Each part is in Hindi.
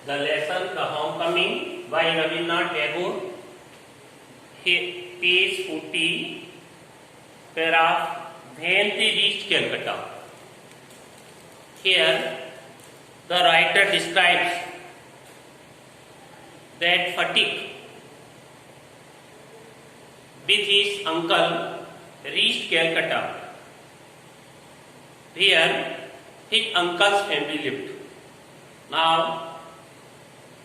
The lesson The Homecoming by Rabindranath Tagore, page 40, paragraph When they reached Calcutta. Here, the writer describes that Fatick with his uncle reached Calcutta, where his uncle's family lived. Now,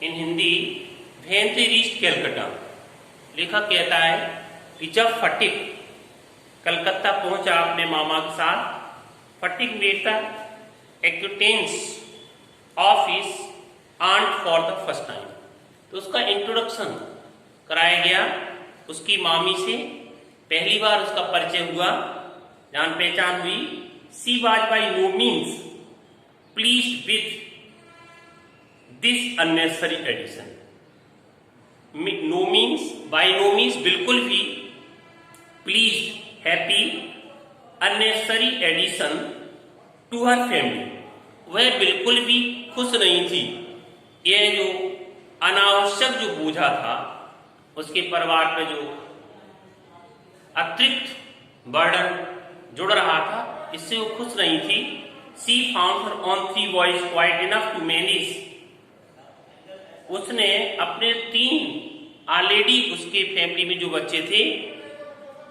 in Hindi, when they reached Calcutta, लेखक कहता है कि जब फटिक कलकत्ता पहुंचा अपने मामा के साथ, Phatik met the acquaintance of his aunt for the first time. तो उसका इंट्रोडक्शन कराया गया उसकी मामी से, पहली बार उसका परिचय हुआ, जान पहचान हुई। She was by no means pleased with this unnecessary addition. No means, by no means बिल्कुल भी, pleased happy, unnecessary addition to her family, वह बिल्कुल भी खुश नहीं थी। यह जो अनावश्यक जो बोझा था उसके परिवार पे जो अतिरिक्त बर्डन जुड़ रहा था, इससे वो खुश नहीं थी। She found her on 3 boys quite enough to manage. उसने अपने 3 ऑलरेडी उसके फैमिली में जो बच्चे थे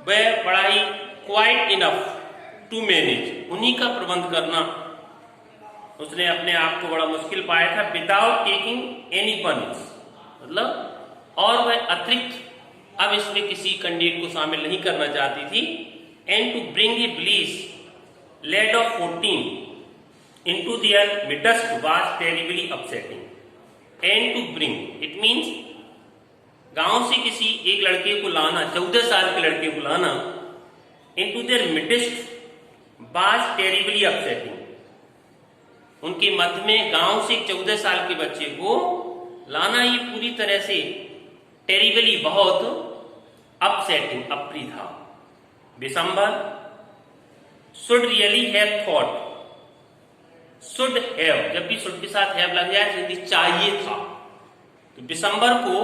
वह बड़ा ही क्वाइट इनफ टू मैनेज, उन्हीं का प्रबंध करना उसने अपने आप को बड़ा मुश्किल पाया था। विदाउट टेकिंग एनी पनिश, मतलब और वह अतिरिक्त अब इसमें किसी कैंडिडेट को शामिल नहीं करना चाहती थी। And to bring a bliss lad of 14 into their midst was terribly upsetting. And to bring it means गांव से किसी एक लड़के को लाना, 14 साल के लड़के को लाना, into their midst was terribly upsetting. उनके मध्य में गांव से 14 साल के बच्चे को लाना ये पूरी तरह से टेरिबली, बहुत अपसेटिंग, अप्रिय था। Bishambhar should really have thought, should have, जब भी शुड के साथ हैव लग जाए हिंदी चाहिए था, तो दिसंबर को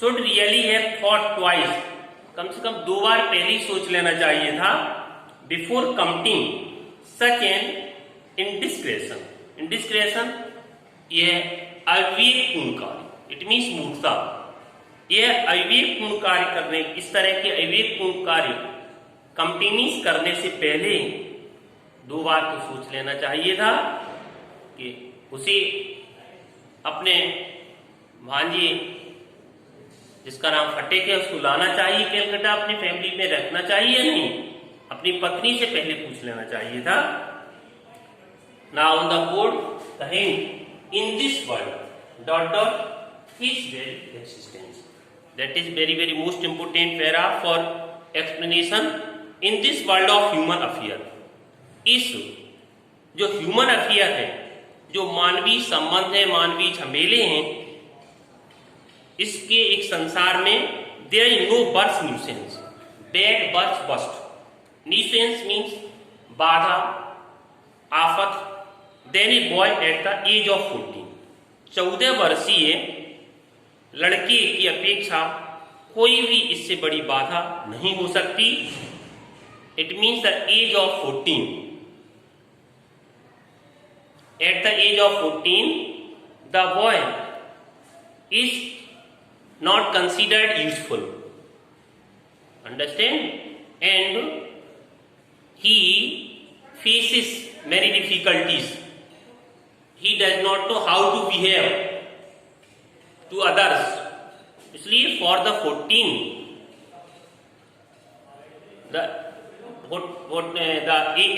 should really have thought twice, कम से कम 2 बार पहले ही सोच लेना चाहिए था। Before committing such an indiscretion. Indiscretion यह अविवेकपूर्ण कार्य, इट मीन्स मूर्खता। यह अविवेकपूर्ण कार्य करने, इस तरह के अविवेकपूर्ण कार्य कंटिन्यूस करने से पहले 2 बार तो सोच लेना चाहिए था कि उसे अपने भांजे जिसका नाम फटिक है उसको लाना चाहिए कलकत्ता, अपनी फैमिली में रखना चाहिए या नहीं, अपनी पत्नी से पहले पूछ लेना चाहिए था। Now on the board the hint in this world dot dot his very existence. That is very most important paragraph for explanation. In this world of human affair, इस जो ह्यूमन अफेयर है, जो मानवीय संबंध है, मानवीय झमेले हैं, इसके एक संसार में there is no birth nuisance, bad birth bust. Nuisance means बाधा, आफत। Then a boy at the age of 14, 14 वर्षीय लड़के की अपेक्षा कोई भी इससे बड़ी बाधा नहीं हो सकती। It means the age of 14। At the age of 14, the boy is not considered useful. Understand? And he faces many difficulties. He does not know how to behave to others. इसलिए for the 14,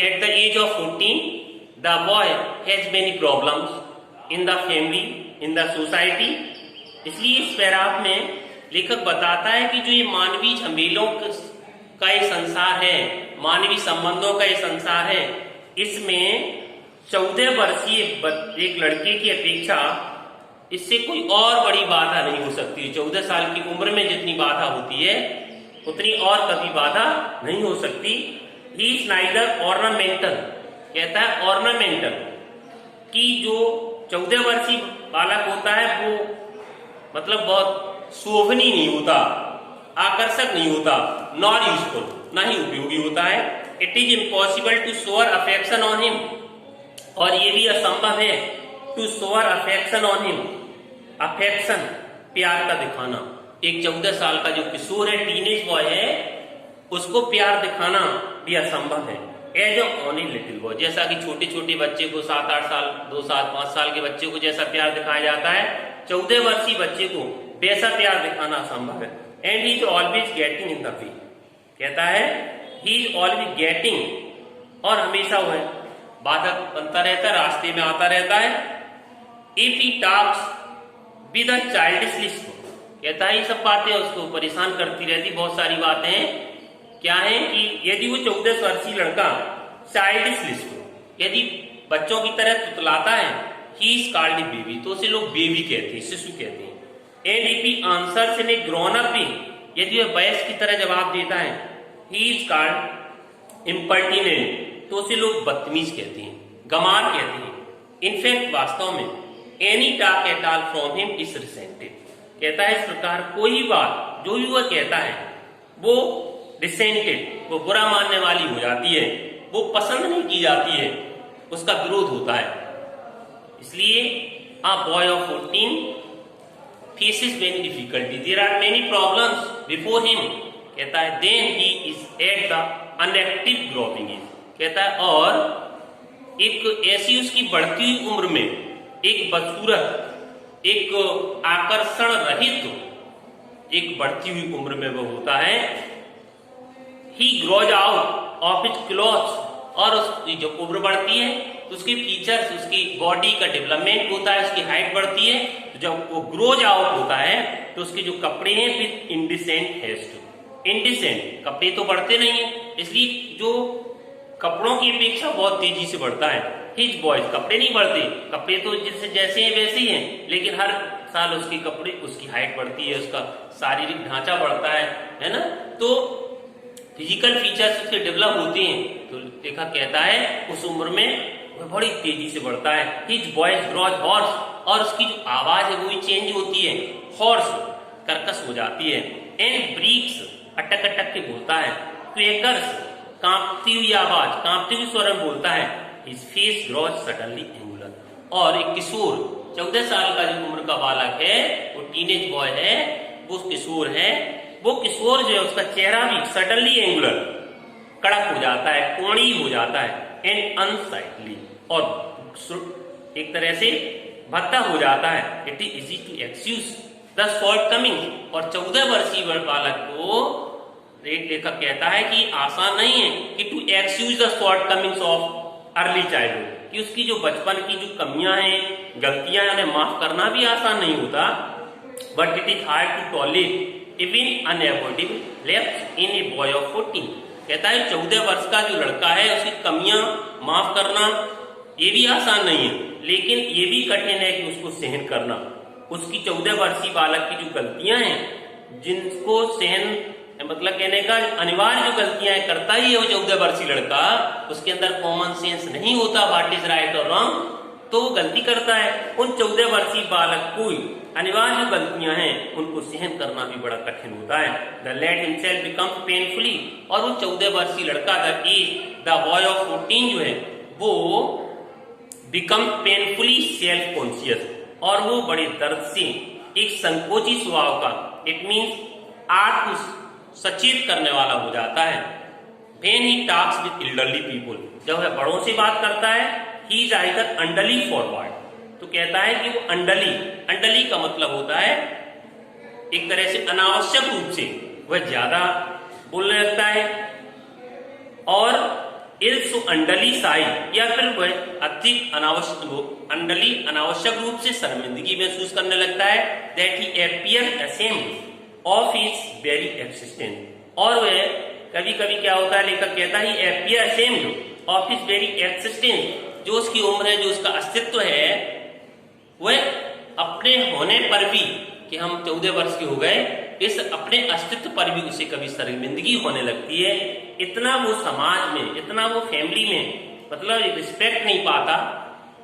at the age of 14, the boy has many problems in the family, in the society. इसलिए इस पैराग्राफ में लेखक बताता है कि जो ये मानवीय झमेलों का एक संसार है, मानवीय संबंधों का एक संसार है, इसमें 14 वर्षीय एक लड़के की अपेक्षा इससे कोई और बड़ी बाधा नहीं हो सकती। 14 साल की उम्र में जितनी बाधा होती है उतनी और कभी बाधा नहीं हो सकती। ही इज नाइदर ऑर्नामेंटल, कहता है ऑर्नामेंटल, कि जो 14 वर्षीय बालक होता है वो मतलब बहुत शोभनीय नहीं होता, आकर्षक नहीं होता, नॉट यूजफुल, ना ही उपयोगी होता है। It is impossible to shower affection on him, और ये भी असंभव है to shower affection on him, affection प्यार का दिखाना। एक 14 साल का जो किशोर है, टीनेज बॉय है, उसको प्यार दिखाना भी असंभव है। As on a little boy, जैसा कि छोटे छोटे बच्चे को 7-8 साल, 2 साल, 5 साल के बच्चे को जैसा प्यार दिखाया जाता है, 14 वर्षीय बच्चे को वैसा प्यार दिखाना असंभव है। And he is always getting in the way, कहता है ही इज ऑलवेज गेटिंग, और हमेशा वह बाधक बनता रहता है, रास्ते में आता रहता है। If he talks with a childish, कहता है ये सब बातें उसको परेशान करती रहती, बहुत सारी बातें हैं। क्या है कि यदि वो 14 वर्षीय लड़का चाइल्डिश लिस्ट हो, यदि बच्चों की तरह तुतलाता है, ही इज कॉल्ड बेबी, तो उसे लोग बेबी कहते हैं, शिशु कहते हैं। And if he answers in a grown up way, यदि वह वयस्क की तरह जवाब देता है, ही इज कॉल्ड इम्पर्टिनेंट, तो उसे लोग बदतमीज कहते हैं, गमार कहते हैं। इनफैक्ट वास्तव में any talk at all from him is resented, कहता है इस प्रकार कोई बात जो भी वह कहता है वो रिसेंटेड, वो बुरा मानने वाली हो जाती है, वो पसंद नहीं की जाती है, उसका विरोध होता है। इसलिए a boy of 14 faces many difficulty, there are many problems before him, कहता है then he is at the unactive growing age, कहता है और एक ऐसी उसकी बढ़ती हुई उम्र में एक बदसूरत, एक आकर्षण रहित एक बढ़ती हुई उम्र में वो होता है। ही grows out of his clothes, और उसकी जो उम्र बढ़ती है तो उसकी फीचर्स, उसकी बॉडी का डेवलपमेंट होता है, उसकी हाइट बढ़ती है, तो जब वो ग्रोज आउट होता है तो उसके जो कपड़े हैं विद इंडिसेंट हेयर, इंडिसेंट कपड़े तो बढ़ते नहीं है, इसलिए जो कपड़ों की अपेक्षा बहुत तेजी से बढ़ता है। हिज बॉयज, कपड़े नहीं बढ़ते, कपड़े तो जिससे जैसे हैं वैसे ही हैं, लेकिन हर साल उसके कपड़े, उसकी हाइट बढ़ती है, उसका शारीरिक ढांचा बढ़ता है ना, तो फिजिकल फीचर्स उसके डेवलप होते हैं। तो देखा कहता है उस उम्र में वह बड़ी तेजी से बढ़ता है। हिज बॉयज ग्रोज हॉर्स, और उसकी जो आवाज है वो भी चेंज होती है, हॉर्स कर्कश हो जाती है। एंड ब्रीक्स, अटक अटक के बोलता है। क्वेकर्स, कांपती हुई आवाज, कांपती हुई स्वर में बोलता है। His face grows suddenly angular, और एक किशोर 14 साल का जो उम्र का बालक है, वो टीनेज बॉय है, वो किशोर है, वो किशोर जो है उसका चेहरा भी सडनली एंगुलर, कड़क हो जाता है, कोणीय हो जाता है। एंड अनसाइटली, और एक तरह से भद्दा हो जाता है। It is easy to excuse the shortcoming, और 14 वर्षीय बालक को एक लेखक कहता है कि आसान नहीं है कि to excuse the shortcomings of early childhood, कि उसकी जो बचपन की जो कमियां हैं, गलतियां हैं, उन्हें माफ करना भी आसान नहीं होता। But it is hard to tolerate even unavoidable left in a boy of 14, कहता है 14 वर्ष का जो लड़का है उसकी कमियां माफ करना ये भी आसान नहीं है, लेकिन ये भी कठिन है कि उसको सहन करना। उसकी 14 वर्षीय बालक की जो गलतियां हैं, जिनको सहन मतलब कहने का अनिवार्य जो गलतियां करता ही है वो 14 वर्षीय लड़का, उसके अंदर कॉमन सेंस नहीं होता व्हाट इज राइट और रॉन्ग, तो वो गलती करता है। उन 14 वर्षीय बालक को अनिवार्य जो गलतियां हैं उनको सहन करना भी बड़ा कठिन होता है। The lad himself becomes painfully, और वो 14 वर्षीय लड़का द बॉय ऑफ 14 जो है वो बिकम पेनफुली सेल्फ कॉन्शियस, और वो बड़े दर्द से एक संकोची स्वभाव का, इट मीन्स आत्म सचेत करने वाला हो जाता है। When he talks with elderly people, जब वह बड़ों से बात करता है, he is either unduly forward, तो कहता है कि वो अंडली का मतलब होता है एक तरह से अनावश्यक रूप से वह ज्यादा बोलने लगता है, और इल्सो अंडली साई, या फिर वह अधिक अनावश्यक रूप से शर्मिंदगी महसूस करने लगता है। That he appear ashamed of his very existence, और वह कभी कभी क्या होता है, लेखक कहता है appear ashamed of his very existence, जो उसकी उम्र है, जो उसका अस्तित्व है, वह अपने होने पर भी कि हम 14 वर्ष के हो गए, इस अपने अस्तित्व पर भी उसे कभी शर्मिंदगी होने लगती है। इतना वो समाज में, इतना वो फैमिली में मतलब रिस्पेक्ट नहीं पाता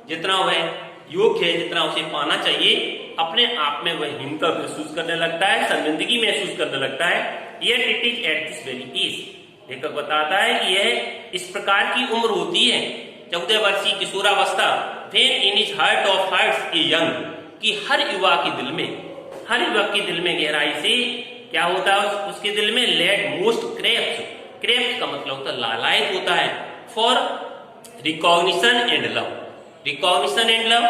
जितना वह योग्य है, जितना उसे पाना चाहिए, अपने आप में वह हीनता महसूस करने लगता है, शर्मिंदगी महसूस करने लगता है। Yet it is at this very age, लेखक बताता है कि यह इस प्रकार की उम्र होती है, 14 वर्षीय किशोरावस्था, when in his heart of hearts a young, कि हर युवा के दिल में, हर युवक के दिल में गहराई से क्या होता है, उसके दिल में लेड मोस्ट क्रेप्ट का मतलब होता है लालायित होता है, for recognition and love, recognition and love,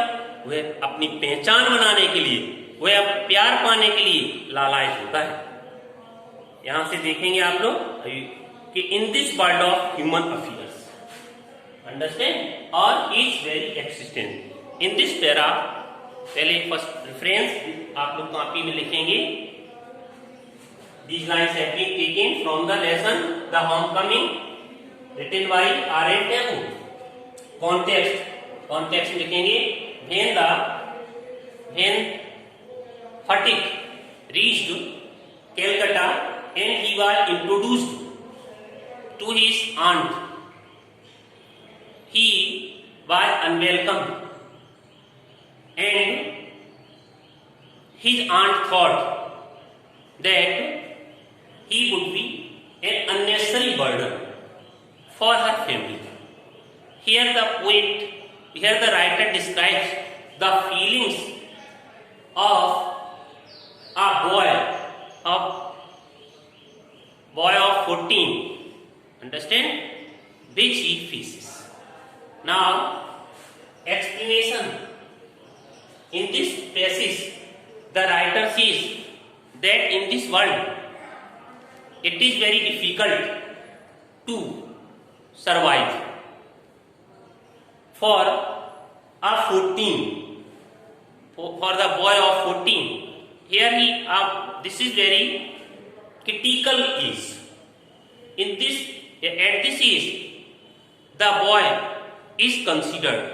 वह अपनी पहचान बनाने के लिए, वह प्यार पाने के लिए लालायित होता है। यहां से देखेंगे आप लोग कि in this world of human affairs, understand, और is very existent in this para. पहले फर्स्ट रेफरेंस आप लोग कॉपी में लिखेंगे। These lines have been taken from the lesson The Homecoming, written by R.N. Tagore. Context लिखेंगे। When Phatik reached Calcutta and he was introduced to his aunt, he was unwelcome, and his aunt thought that he would be an unnecessary burden for her family. Here the writer describes the feelings of a boy of 14, understand, which he faces. Now, explanation. In this passage, the writer says that in this world, it is very difficult to survive for a 14, for the boy of 14. Here this is very critical age. At this age, the boy is considered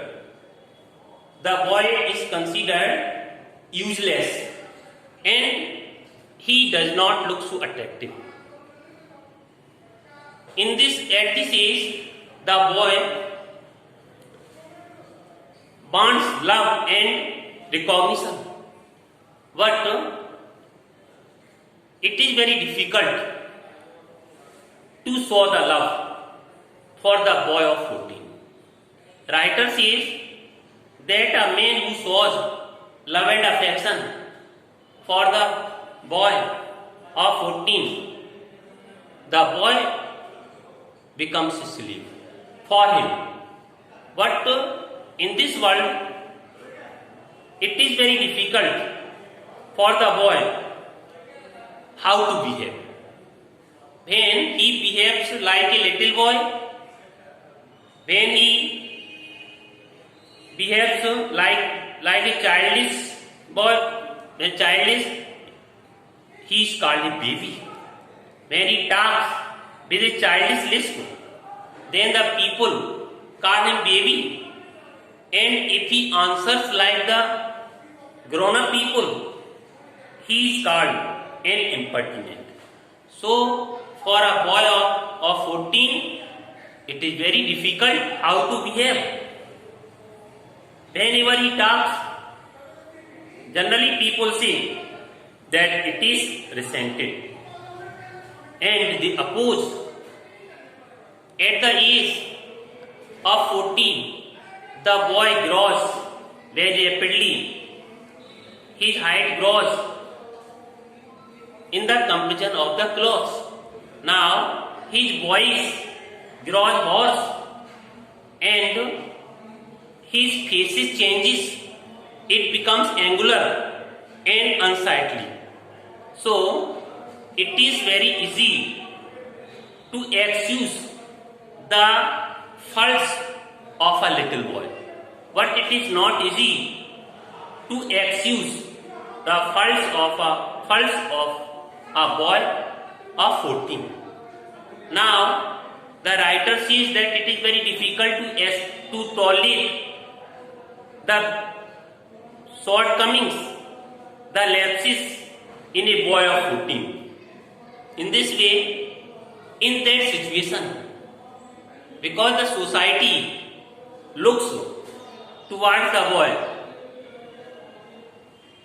useless, and he does not look so attractive. At this age, the boy wants love and recognition, but it is very difficult to show the love for the boy of 14. Writer says that a man who shows love and affection for the boy of 14, the boy becomes a slave for him. But in this world, it is very difficult for the boy how to behave. When he behaves like a little boy, when he behaves like a childish boy, he is called a baby. When he talks with a childish lisp, then the people call him baby. And if he answers like the grown-up people, he is called an impertinent. So, for a boy of 14, it is very difficult how to behave. Whenever he talks, generally people say that it is resented, and they oppose. At the age of 14, the boy grows very rapidly. His height grows in the comparison of the clothes. Now, his voice grows hoarse and his face changes. It becomes angular and unsightly. So, it is very easy to excuse the faults of a little boy, but it is not easy to excuse the faults of a boy of 14. Now, the writer says that it is very difficult to tolerate the shortcomings, the lapses in a boy of 14. In this way, in that situation, because the society looks towards the boy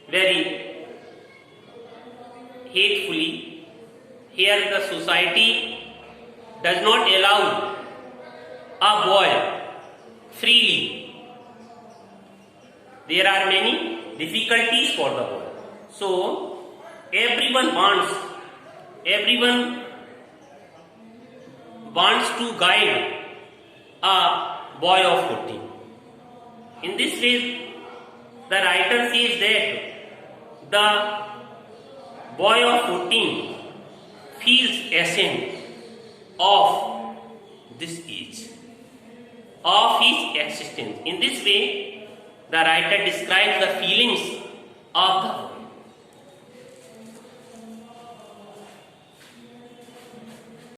very hatefully. Here the society does not allow a boy freely. There are many difficulties for the boy. So everyone wants to guide a boy of 14. In this way, the writer says that the boy of 14 feels ashamed of this age, of his existence. In this way, the writer describes the feelings of the